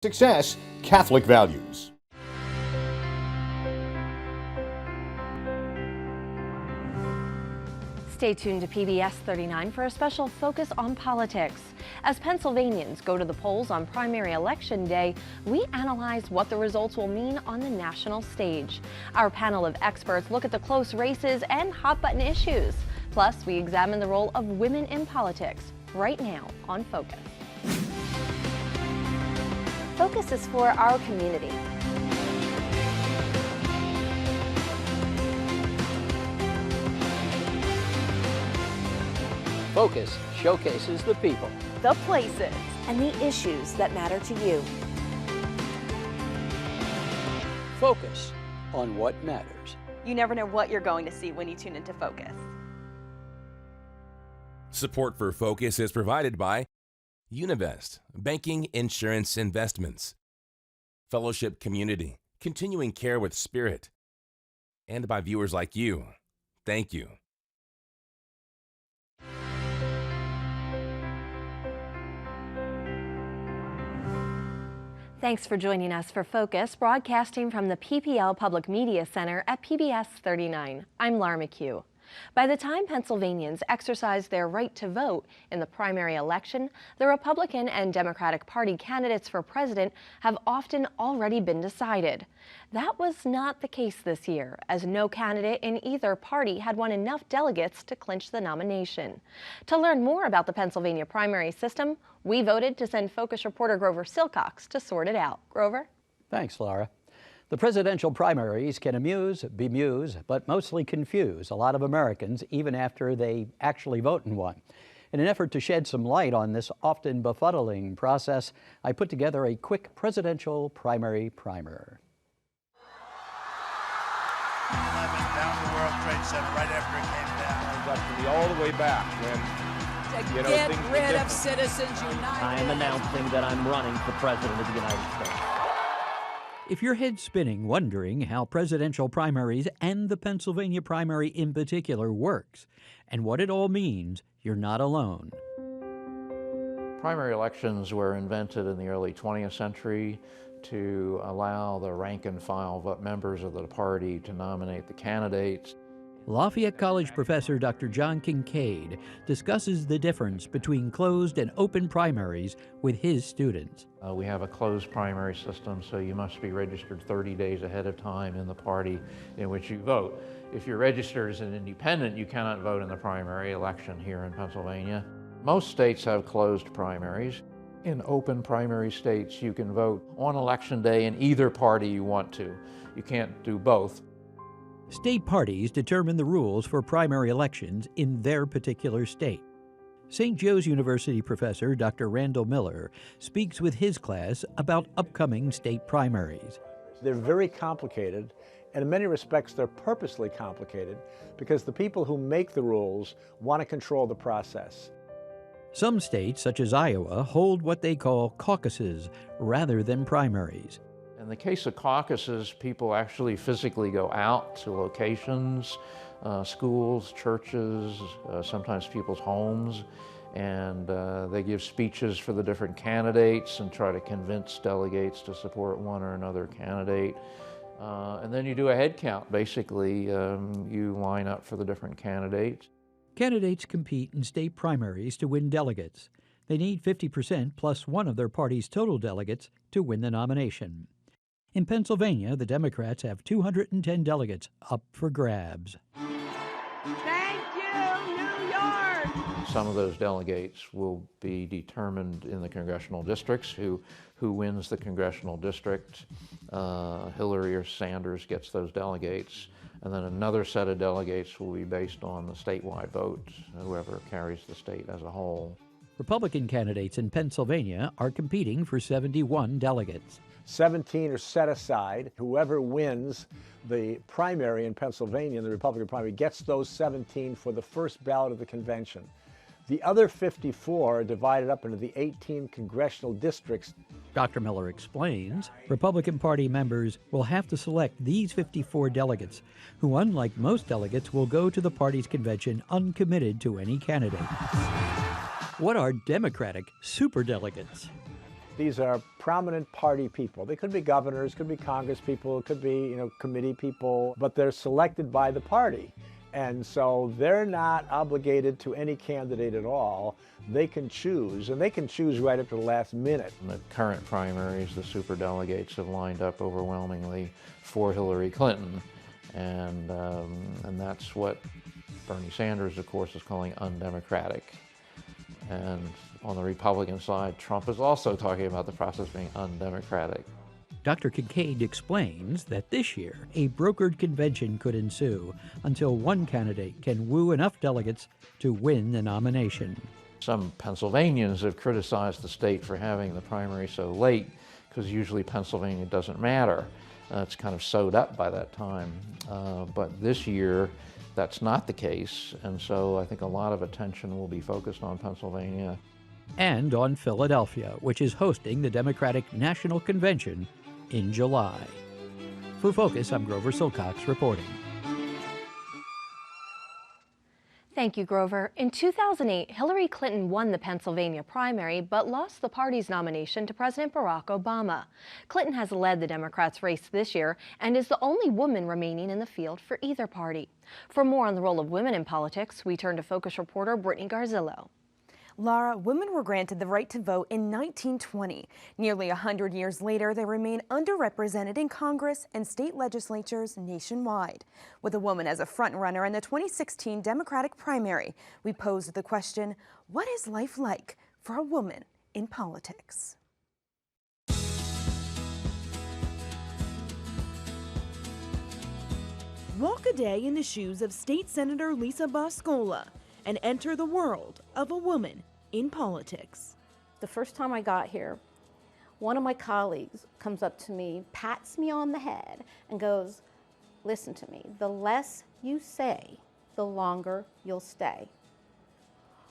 Success, Catholic values. Stay tuned to PBS 39 for a special focus on politics. As Pennsylvanians go to the polls on primary election day, we analyze what the results will mean on the national stage. Our panel of experts look at the close races and hot-button issues. Plus, we examine the role of women in politics right now on Focus. Focus is for our community. Focus showcases the people, The places and the issues that matter to you. focus on what matters. You never know what you're going to see when you tune into Focus. Support for Focus is provided by Univest, Banking, Insurance, Investments, Fellowship Community, Continuing Care with Spirit, and by viewers like you. Thank you. Thanks for joining us for Focus, broadcasting from the PPL Public Media Center at PBS 39. I'm Laura McHugh. By the time Pennsylvanians exercise their right to vote in the primary election, the Republican and Democratic Party candidates for president have often already been decided. That was not the case this year, as no candidate in either party had won enough delegates to clinch the nomination. To learn more about the Pennsylvania primary system, we voted to send Focus reporter Grover Silcox to sort it out. Grover? Thanks, Laura. The presidential primaries can amuse, bemuse, but mostly confuse a lot of Americans even after they actually vote in one. In an effort to shed some light on this often befuddling process, I put together a quick presidential primary primer. 11 down the World Trade Center right after it came down. Got to be all the way back when Get rid of Citizens United. I am announcing that I'm running for President of the United States. If your head's spinning wondering how presidential primaries and the Pennsylvania primary in particular works and what it all means, you're not alone. Primary elections were invented in the early 20th century to allow the rank and file members of the party to nominate the candidates. Lafayette College professor Dr. John Kincaid discusses the difference between closed and open primaries with his students. We have a closed primary system, so you must be registered 30 days ahead of time in the party in which you vote. If you're registered as an independent, you cannot vote in the primary election here in Pennsylvania. Most states have closed primaries. In open primary states, you can vote on election day in either party you want to. You can't do both. State parties determine the rules for primary elections in their particular state. St. Joe's University professor Dr. Randall Miller speaks with his class about upcoming state primaries. They're very complicated, and in many respects they're purposely complicated because the people who make the rules want to control the process. Some states, such as Iowa, hold what they call caucuses rather than primaries. In the case of caucuses, people actually physically go out to locations, schools, churches, sometimes people's homes, and they give speeches for the different candidates and try to convince delegates to support one or another candidate. And then you do a head count. Basically, you line up for the different candidates. Candidates compete in state primaries to win delegates. They need 50% plus one of their party's total delegates to win the nomination. In Pennsylvania, the Democrats have 210 delegates up for grabs. Thank you, New York! Some of those delegates will be determined in the congressional districts, who wins the congressional district. Hillary or Sanders gets those delegates. And then another set of delegates will be based on the statewide vote, whoever carries the state as a whole. Republican candidates in Pennsylvania are competing for 71 delegates. 17 are set aside. Whoever wins the primary in Pennsylvania, the Republican primary, gets those 17 for the first ballot of the convention. The other 54 are divided up into the 18 congressional districts. Dr. Miller explains, Republican Party members will have to select these 54 delegates, who, unlike most delegates, will go to the party's convention uncommitted to any candidate. What are Democratic superdelegates? These are prominent party people. They could be governors, could be Congress people, could be, committee people, but they're selected by the party. And so they're not obligated to any candidate at all. They can choose, and they can choose right up to the last minute. In the current primaries, the superdelegates have lined up overwhelmingly for Hillary Clinton, and that's what Bernie Sanders, of course, is calling undemocratic. And on the Republican side, Trump is also talking about the process being undemocratic. Dr. Kincaid explains that this year a brokered convention could ensue until one candidate can woo enough delegates to win the nomination. Some Pennsylvanians have criticized the state for having the primary so late, because usually Pennsylvania doesn't matter. It's kind of sewed up by that time. But this year, that's not the case, and so I think a lot of attention will be focused on Pennsylvania. And on Philadelphia, which is hosting the Democratic National Convention in July. For Focus, I'm Grover Silcox reporting. Thank you, Grover. In 2008, Hillary Clinton won the Pennsylvania primary, but lost the party's nomination to President Barack Obama. Clinton has led the Democrats' race this year and is the only woman remaining in the field for either party. For more on the role of women in politics, we turn to Focus reporter Brittany Garzillo. Laura, women were granted the right to vote in 1920. Nearly 100 years later, they remain underrepresented in Congress and state legislatures nationwide. With a woman as a frontrunner in the 2016 Democratic primary, we posed the question, what is life like for a woman in politics? Walk a day in the shoes of State Senator Lisa Boscola and enter the world of a woman in politics. The first time I got here, one of my colleagues comes up to me, pats me on the head, and goes, listen to me, the less you say, the longer you'll stay.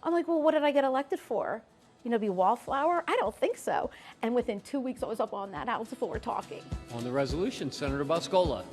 I'm like, well, what did I get elected for? Be wallflower? I don't think so. And within 2 weeks, I was up on that House floor talking. On the resolution, Senator Boscola.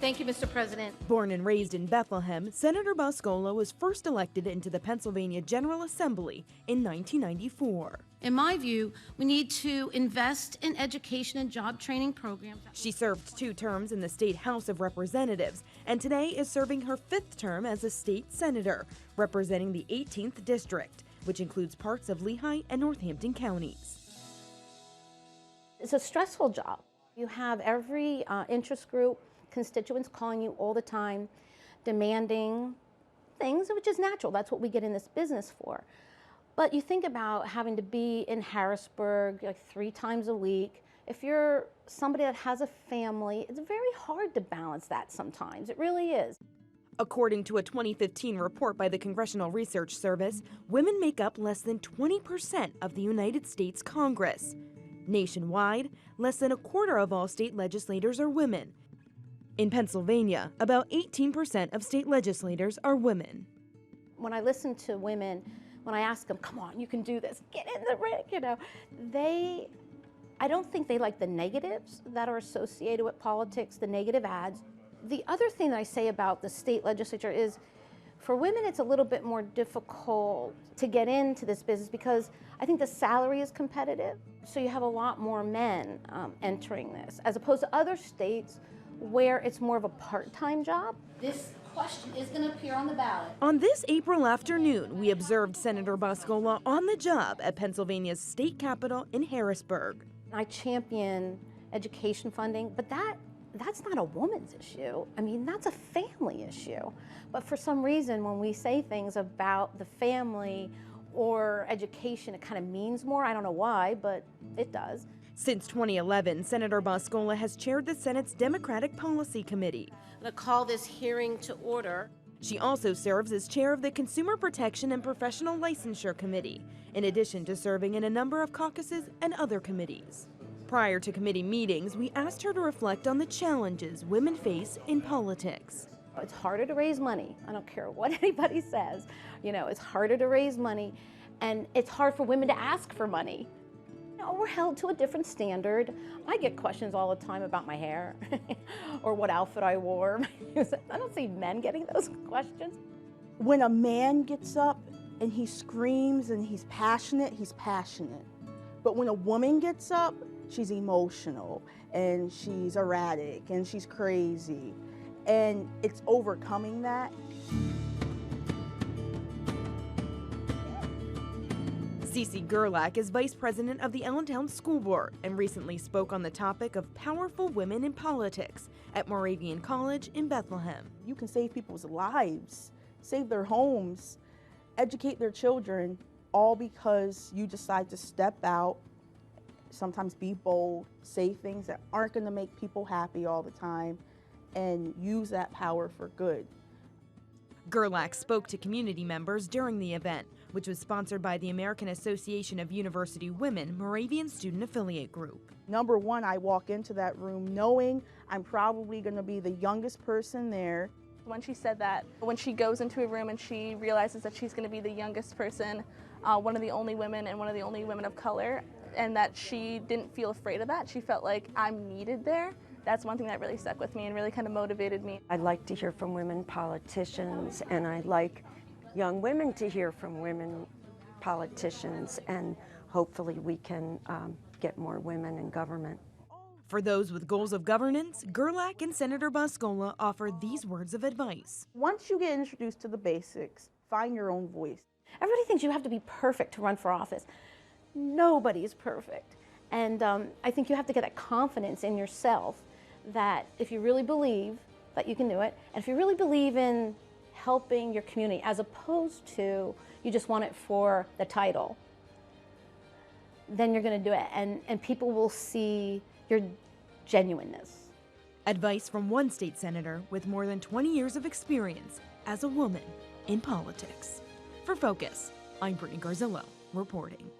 Thank you, Mr. President. Born and raised in Bethlehem, Senator Boscola was first elected into the Pennsylvania General Assembly in 1994. In my view, we need to invest in education and job training programs. She served 2 terms in the State House of Representatives and today is serving her 5th term as a state senator, representing the 18th District, which includes parts of Lehigh and Northampton counties. It's a stressful job. You have every interest group, constituents calling you all the time, demanding things, which is natural. That's what we get in this business for. But you think about having to be in Harrisburg like 3 times a week. If you're somebody that has a family, it's very hard to balance that sometimes. It really is. According to a 2015 report by the Congressional Research Service, women make up less than 20% of the United States Congress. Nationwide, less than a quarter of all state legislators are women. In Pennsylvania, about 18% of state legislators are women. When I listen to women, when I ask them, come on, you can do this, get in the ring, I don't think they like the negatives that are associated with politics, the negative ads. The other thing that I say about the state legislature is, for women, it's a little bit more difficult to get into this business because I think the salary is competitive. So you have a lot more men entering this, as opposed to other states where it's more of a part-time job. This question is going to appear on the ballot. On this April afternoon, we observed Senator Boscola on the job at Pennsylvania's state capitol in Harrisburg. I champion education funding, but that's not a woman's issue. I mean, that's a family issue. But for some reason, when we say things about the family or education, it kind of means more. I don't know why, but it does. Since 2011, Senator Boscola has chaired the Senate's Democratic Policy Committee. I'm going to call this hearing to order. She also serves as chair of the Consumer Protection and Professional Licensure Committee, in addition to serving in a number of caucuses and other committees. Prior to committee meetings, we asked her to reflect on the challenges women face in politics. It's harder to raise money. I don't care what anybody says. It's harder to raise money, and it's hard for women to ask for money. We're held to a different standard. I get questions all the time about my hair or what outfit I wore. I don't see men getting those questions. When a man gets up and he screams and he's passionate, But when a woman gets up, she's emotional and she's erratic and she's crazy. And it's overcoming that. Cece Gerlach is vice president of the Allentown School Board and recently spoke on the topic of powerful women in politics at Moravian College in Bethlehem. You can save people's lives, save their homes, educate their children, all because you decide to step out, sometimes be bold, say things that aren't going to make people happy all the time, and use that power for good. Gerlach spoke to community members during the event, which was sponsored by the American Association of University Women Moravian Student Affiliate Group. Number one, I walk into that room knowing I'm probably going to be the youngest person there. When she said that, when she goes into a room and she realizes that she's going to be the youngest person, one of the only women and one of the only women of color, and that she didn't feel afraid of that, she felt like I'm needed there. That's one thing that really stuck with me and really kind of motivated me. I'd like to hear from women politicians, and I'd like young women to hear from women politicians, and hopefully we can get more women in government. For those with goals of governance, Gerlach and Senator Boscola offer these words of advice. Once you get introduced to the basics, find your own voice. Everybody thinks you have to be perfect to run for office. Nobody's perfect. And I think you have to get that confidence in yourself that if you really believe that you can do it, and if you really believe in helping your community, as opposed to you just want it for the title, then you're going to do it, and people will see your genuineness. Advice from one state senator with more than 20 years of experience as a woman in politics. For Focus, I'm Brittany Garzillo reporting.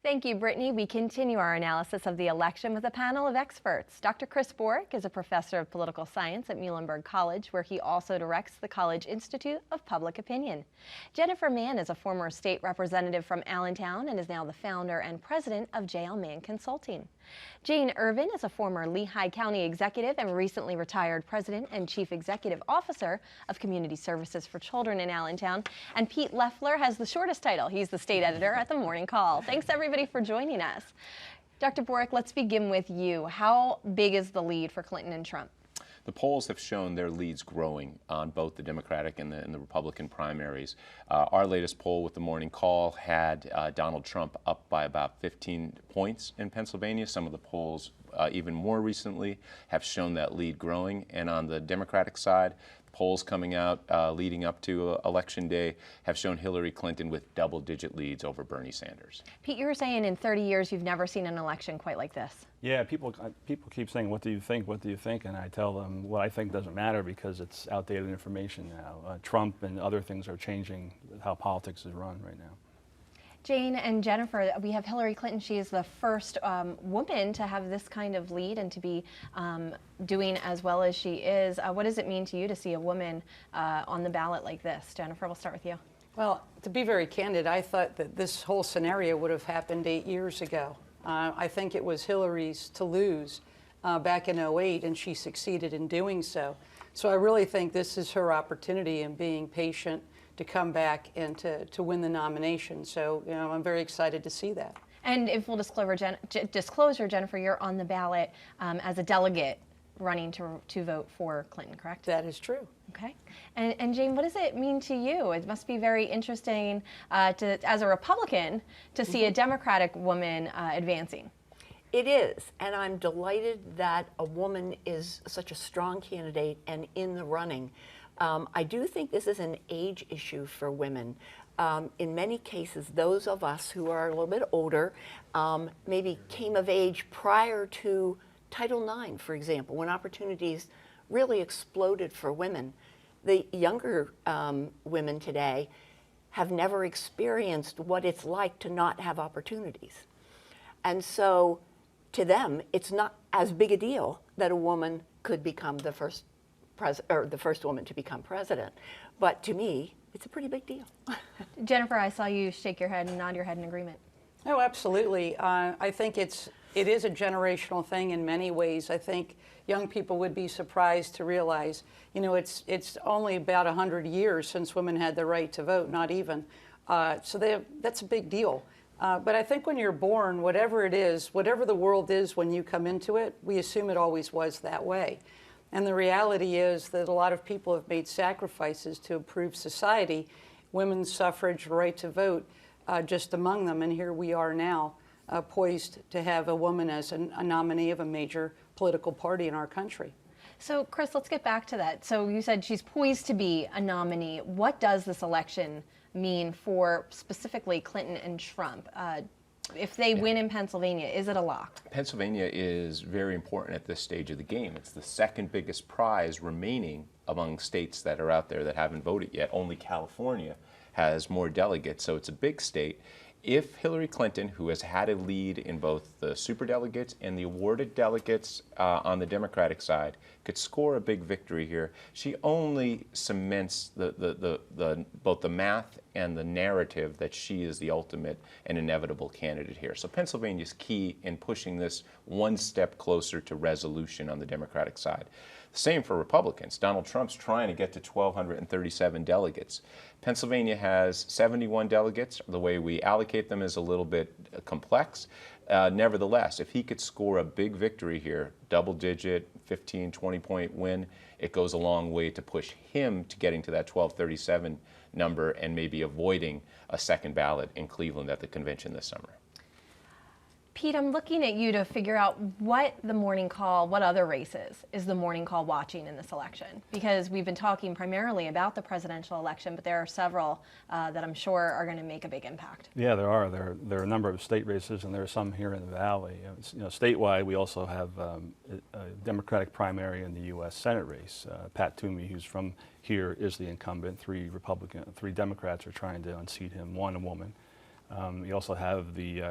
Thank you, Brittany. We continue our analysis of the election with a panel of experts. Dr. Chris Borick is a professor of political science at Muhlenberg College, where he also directs the College Institute of Public Opinion. Jennifer Mann is a former state representative from Allentown and is now the founder and president of J.L. Mann Consulting. Jane Irvin is a former Lehigh County executive and recently retired president and chief executive officer of Community Services for Children in Allentown. And Pete Loeffler has the shortest title. He's the state editor at the Morning Call. Thanks, everybody, for joining us. Dr. Borick, let's begin with you. How big is the lead for Clinton and Trump? The polls have shown their leads growing on both the Democratic and the Republican primaries. Our latest poll with the Morning Call had Donald Trump up by about 15 points in Pennsylvania. Some of the polls even more recently have shown that lead growing. And on the Democratic side, polls coming out leading up to Election Day have shown Hillary Clinton with double-digit leads over Bernie Sanders. Pete, you were saying in 30 years you've never seen an election quite like this. Yeah, people keep saying, what do you think, what do you think? And I tell them what I think doesn't matter because it's outdated information now. Trump and other things are changing how politics is run right now. Jane and Jennifer, we have Hillary Clinton. She is the first woman to have this kind of lead and to be doing as well as she is. What does it mean to you to see a woman on the ballot like this? Jennifer, we'll start with you. Well, to be very candid, I thought that this whole scenario would have happened 8 years ago. I think it was Hillary's to lose back in '08, and she succeeded in doing so. So I really think this is her opportunity in being patient to come back and to win the nomination. So, you know, I'm very excited to see that. And in full disclosure, Jennifer, you're on the ballot as a delegate running to vote for Clinton, correct? That is true. Okay. And Jane, what does it mean to you? It must be very interesting as a Republican to see a Democratic woman advancing. It is, and I'm delighted that a woman is such a strong candidate and in the running. I do think this is an age issue for women. In many cases, those of us who are a little bit older maybe came of age prior to Title IX, for example, when opportunities really exploded for women. The younger women today have never experienced what it's like to not have opportunities. And so to them, it's not as big a deal that a woman could become the first woman to become president. But to me, it's a pretty big deal. Jennifer, I saw you shake your head and nod your head in agreement. Oh, absolutely. I think it is a generational thing in many ways. I think young people would be surprised to realize, you know, it's only about 100 years since women had the right to vote, not even. So that's a big deal. But I think when you're born, whatever it is, whatever the world is when you come into it, we assume it always was that way. And the reality is that a lot of people have made sacrifices to improve society, women's suffrage, right to vote, just among them. And here we are now, poised to have a woman as a nominee of a major political party in our country. So, Chris, let's get back to that. So you said she's poised to be a nominee. What does this election mean for specifically Clinton and Trump? If they win in Pennsylvania, is it a lock? Pennsylvania is very important at this stage of the game. It's the second biggest prize remaining among states that are out there that haven't voted yet. Only California has more delegates, so it's a big state. If Hillary Clinton, who has had a lead in both the superdelegates and the awarded delegates on the Democratic side, could score a big victory here, she only cements both the math and the narrative that she is the ultimate and inevitable candidate here. So Pennsylvania is key in pushing this one step closer to resolution on the Democratic side. Same for Republicans. Donald Trump's trying to get to 1,237 delegates. Pennsylvania has 71 delegates. The way we allocate them is a little bit complex. Nevertheless, if he could score a big victory here, double-digit, 15, 20-point win, it goes a long way to push him to getting to that 1,237 number and maybe avoiding a second ballot in Cleveland at the convention this summer. Pete, I'm looking at you to figure out what the morning call, what other races is the morning call watching in this election? Because we've been talking primarily about the presidential election, but there are several that I'm sure are going to make a big impact. Yeah, there are. There are a number of state races, and there are some here in the Valley. Statewide, we also have a Democratic primary in the U.S. Senate race. Pat Toomey, who's from here, is the incumbent. Three Democrats are trying to unseat him, one a woman. You also have the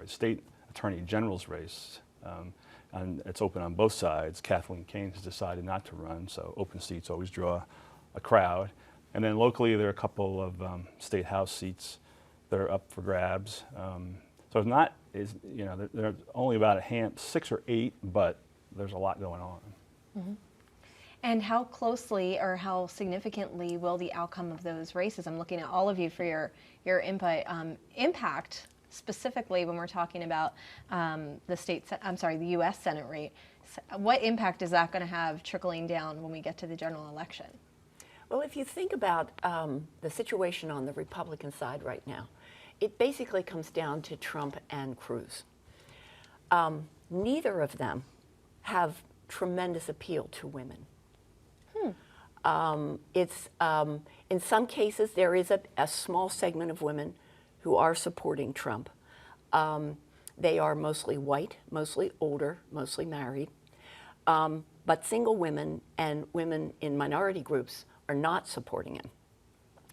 State Attorney General's race, and it's open on both sides. Kathleen Kane has decided not to run, so open seats always draw a crowd. And then locally, there are a couple of state house seats that are up for grabs. So it's not, there's only about 6 or 8, but there's a lot going on. Mm-hmm. And how closely or how significantly will the outcome of those races, I'm looking at all of you for your input, impact specifically when we're talking about the U.S. Senate race? What impact is that going to have trickling down when we get to the general election? Well, if you think about the situation on the Republican side right now, it basically comes down to Trump and Cruz. Neither of them have tremendous appeal to women. In some cases, there is a small segment of women who are supporting Trump. They are mostly white, mostly older, mostly married. But single women and women in minority groups are not supporting him.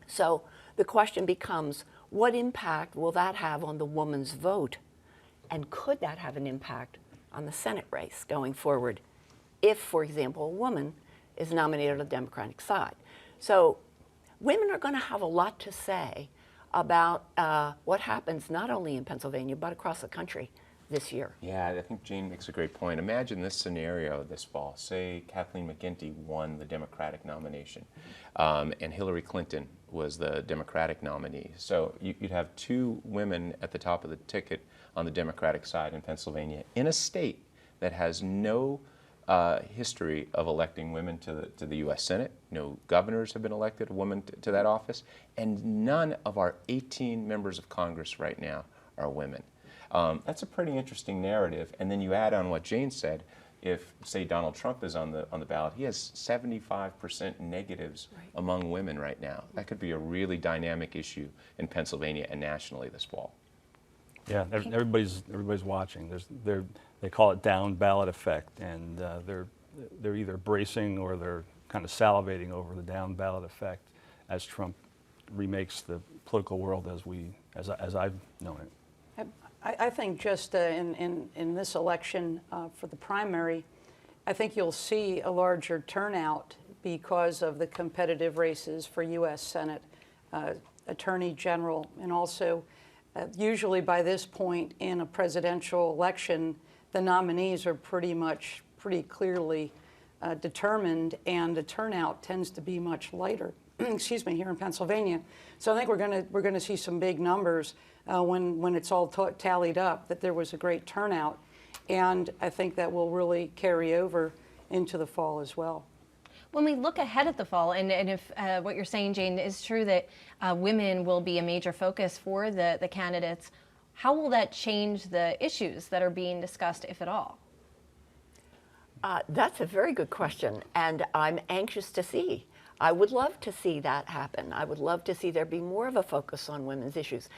So the question becomes, what impact will that have on the woman's vote? And could that have an impact on the Senate race going forward if, for example, a woman is nominated on the Democratic side? So women are going to have a lot to say about what happens not only in Pennsylvania but across the country this year. Yeah, I think Jane makes a great point. Imagine this scenario this fall. Say Kathleen McGinty won the Democratic nomination and Hillary Clinton was the Democratic nominee. So you'd have 2 women at the top of the ticket on the Democratic side in Pennsylvania in a state that has no history of electing women to the U.S. Senate. No governors have been elected, a woman to that office, and none of our 18 members of Congress right now are women. That's a pretty interesting narrative. And then you add on what Jane said. If, say, Donald Trump is on the ballot, he has 75% negatives among women right now. That could be a really dynamic issue in Pennsylvania and nationally this fall. Yeah, everybody's watching. They call it down ballot effect, and they're either bracing or they're kind of salivating over the down ballot effect as Trump remakes the political world as I've known it. I think just in this election for the primary, I think you'll see a larger turnout because of the competitive races for U.S. Senate, Attorney General, and also usually by this point in a presidential election, the nominees are pretty clearly determined, and the turnout tends to be much lighter excuse me, here in Pennsylvania. So I think we're going to see some big numbers when it's all tallied up, that there was a great turnout. And I think that will really carry over into the fall as well. When we look ahead at the fall, and if what you're saying, Jane, is true that women will be a major focus for the candidates, how will that change the issues that are being discussed, if at all? That's a very good question, and I'm anxious to see. I would love to see that happen. I would love to see there be more of a focus on women's issues.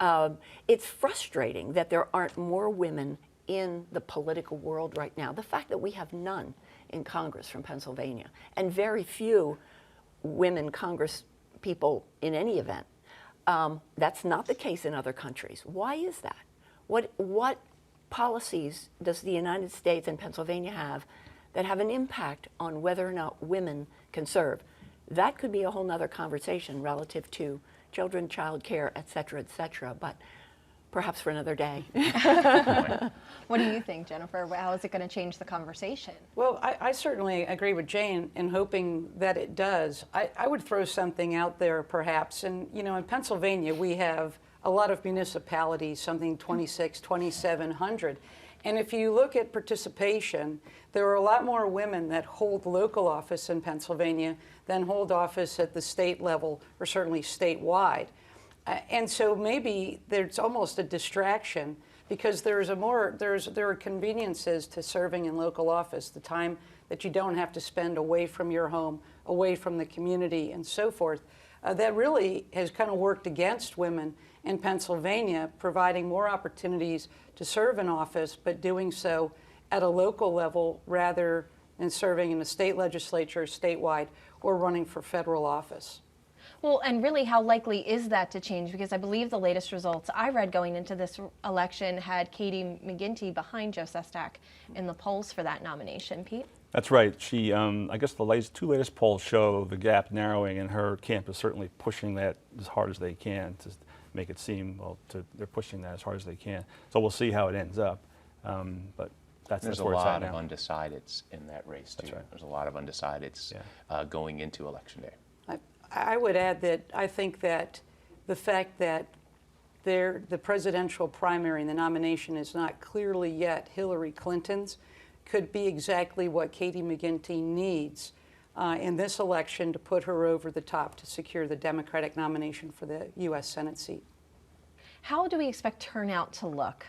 It's frustrating that there aren't more women in the political world right now. The fact that we have none in Congress from Pennsylvania, and very few women Congress people in any event. That's not the case in other countries. Why is that? What policies does the United States and Pennsylvania have that have an impact on whether or not women can serve? That could be a whole nother conversation relative to children, child care, et cetera, but perhaps for another day. What do you think, Jennifer? How is it going to change the conversation? Well, I certainly agree with Jane in hoping that it does. I would throw something out there perhaps. And, you know, in Pennsylvania, we have a lot of municipalities, something 2,700. And if you look at participation, there are a lot more women that hold local office in Pennsylvania than hold office at the state level, or certainly statewide. And so maybe there's almost a distraction, because there are conveniences to serving in local office, the time that you don't have to spend away from your home, away from the community, and so forth. That really has kind of worked against women in Pennsylvania, providing more opportunities to serve in office, but doing so at a local level rather than serving in a state legislature, statewide, or running for federal office. Well, and really, how likely is that to change? Because I believe the latest results I read going into this election had Katie McGinty behind Joe Sestak in the polls for that nomination. Pete? That's right. She, I guess the two latest polls show the gap narrowing, and her camp is certainly pushing that as hard as they can to make it seem, well, they're pushing that as hard as they can. So we'll see how it ends up. But that's There's where a it's lot at of now. undecideds in that race, too. That's right. There's a lot of undecideds going into Election Day. I would add that I think that the fact that the presidential primary and the nomination is not clearly yet Hillary Clinton's could be exactly what Katie McGinty needs in this election to put her over the top to secure the Democratic nomination for the U.S. Senate seat. How do we expect turnout to look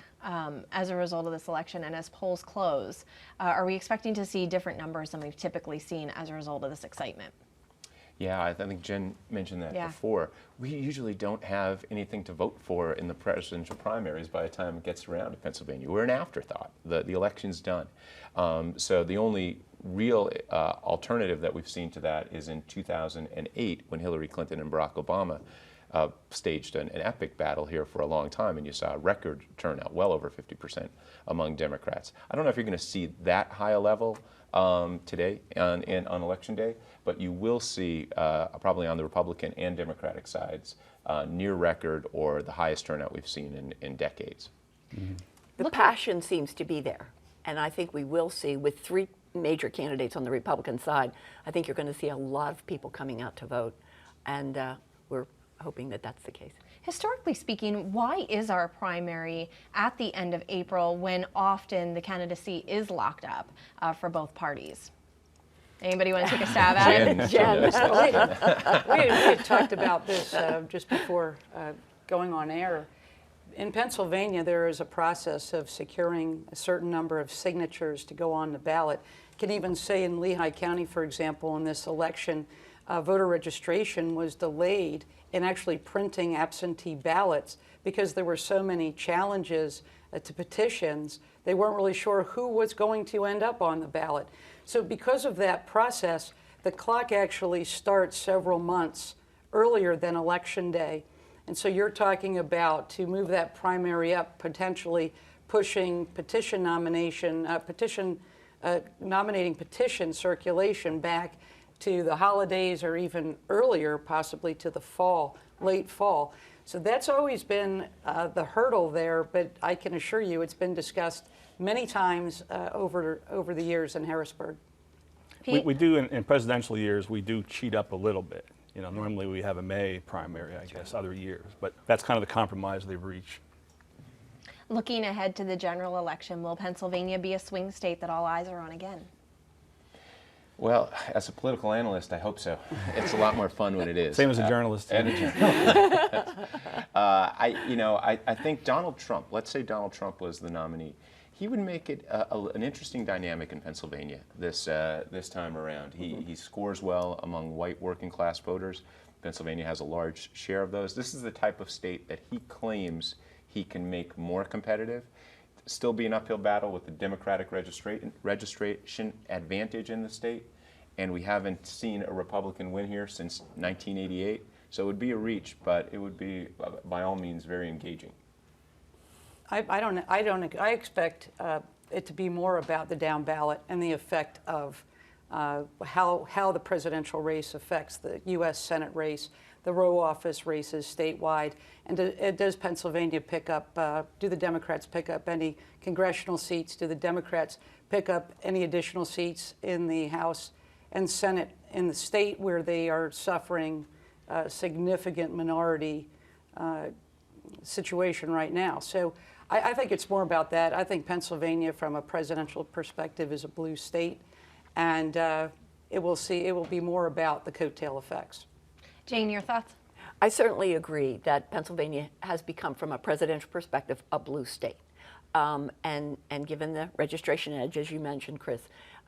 as a result of this election and as polls close? Are we expecting to see different numbers than we've typically seen as a result of this excitement? Yeah, I think Jen mentioned that before. We usually don't have anything to vote for in the presidential primaries by the time it gets around to Pennsylvania. We're an afterthought. The election's done. So the only real alternative that we've seen to that is in 2008 when Hillary Clinton and Barack Obama staged an epic battle here for a long time, and you saw a record turnout, well over 50% among Democrats. I don't know if you're going to see that high a level today on Election Day, but you will see probably on the Republican and Democratic sides near record or the highest turnout we've seen in decades. Mm-hmm. The passion seems to be there, and I think we will see with three major candidates on the Republican side. I think you're going to see a lot of people coming out to vote, and we're hoping that that's the case. Historically speaking, why is our primary at the end of April when often the candidacy is locked up for both parties? Anybody want to take a stab at it? Jen. We had talked about this just before going on air. In Pennsylvania, there is a process of securing a certain number of signatures to go on the ballot. You can even say in Lehigh County, for example, in this election, voter registration was delayed in actually printing absentee ballots because there were so many challenges to petitions. They weren't really sure who was going to end up on the ballot. So because of that process, the clock actually starts several months earlier than Election Day. And so you're talking about, to move that primary up, potentially pushing petition nomination, nominating petition circulation back to the holidays or even earlier, possibly to the fall, late fall. So that's always been the hurdle there, but I can assure you it's been discussed many times over the years in Harrisburg. We do, in presidential years, we do cheat up a little bit. You know, normally we have a May primary, I guess, other years, but that's kind of the compromise they've reached. Looking ahead to the general election, will Pennsylvania be a swing state that all eyes are on again? Well, as a political analyst, I hope so. It's a lot more fun when it is. Same as a journalist. I think Donald Trump, let's say Donald Trump was the nominee, he would make it an interesting dynamic in Pennsylvania this time around. He scores well among white working class voters. Pennsylvania has a large share of those. This is the type of state that he claims he can make more competitive. Still be an uphill battle with the Democratic registration advantage in the state, and we haven't seen a Republican win here since 1988. So it would be a reach, but it would be, by all means, very engaging. I expect it to be more about the down ballot and the effect of how the presidential race affects the U.S. Senate race, the row office races statewide, and does Pennsylvania pick up, do the Democrats pick up any congressional seats? Do the Democrats pick up any additional seats in the House and Senate in the state where they are suffering a significant minority situation right now? So I think it's more about that. I think Pennsylvania, from a presidential perspective, is a blue state, and it will be more about the coattail effects. Jane, your thoughts? I certainly agree that Pennsylvania has become, from a presidential perspective, a blue state. And given the registration edge, as you mentioned, Chris,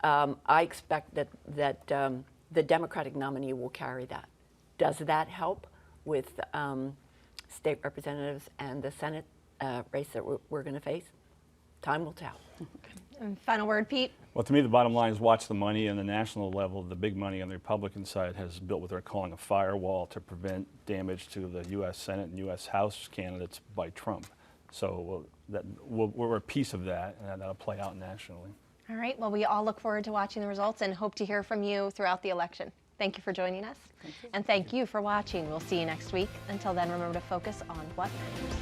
I expect that the Democratic nominee will carry that. Does that help with state representatives and the Senate race that we're going to face? Time will tell. And final word, Pete? Well, to me, the bottom line is watch the money. On the national level, the big money on the Republican side has built what they're calling a firewall to prevent damage to the U.S. Senate and U.S. House candidates by Trump. So we're a piece of that, and that'll play out nationally. All right. Well, we all look forward to watching the results and hope to hear from you throughout the election. Thank you for joining us. Thank you. And thank you for watching. We'll see you next week. Until then, remember to focus on what matters.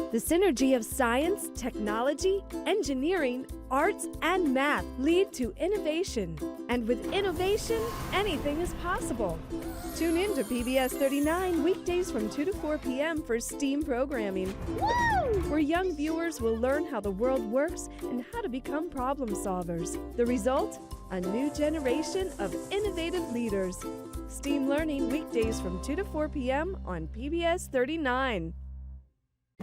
The synergy of science, technology, engineering, arts, and math lead to innovation. And with innovation, anything is possible. Tune in to PBS 39 weekdays from 2 to 4 p.m. for STEAM programming, where young viewers will learn how the world works and how to become problem solvers. The result? A new generation of innovative leaders. STEAM Learning weekdays from 2 to 4 p.m. on PBS 39.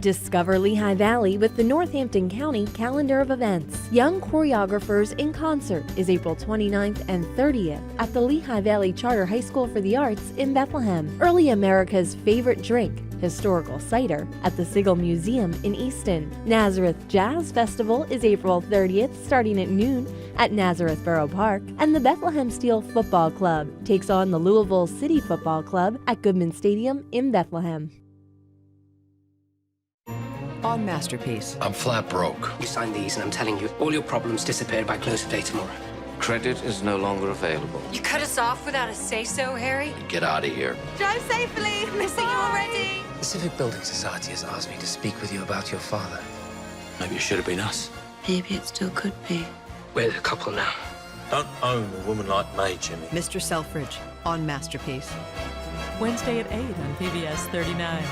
Discover Lehigh Valley with the Northampton County calendar of events. Young Choreographers in Concert is April 29th and 30th at the Lehigh Valley Charter High School for the Arts in Bethlehem. Early America's Favorite Drink, Historical Cider, at the Sigel Museum in Easton. Nazareth Jazz Festival is April 30th starting at noon at Nazareth Borough Park. And the Bethlehem Steel Football Club takes on the Louisville City Football Club at Goodman Stadium in Bethlehem. On Masterpiece. I'm flat broke. You signed these and I'm telling you, all your problems disappeared by close of day tomorrow. Credit is no longer available. You cut us off without a say-so, Harry? Get out of here. Drive safely. Missing you already. The Civic Building Society has asked me to speak with you about your father. Maybe it should have been us. Maybe it still could be. We're the couple now. Don't own a woman like me, Jimmy. Mr. Selfridge on Masterpiece. Wednesday at 8 on PBS 39.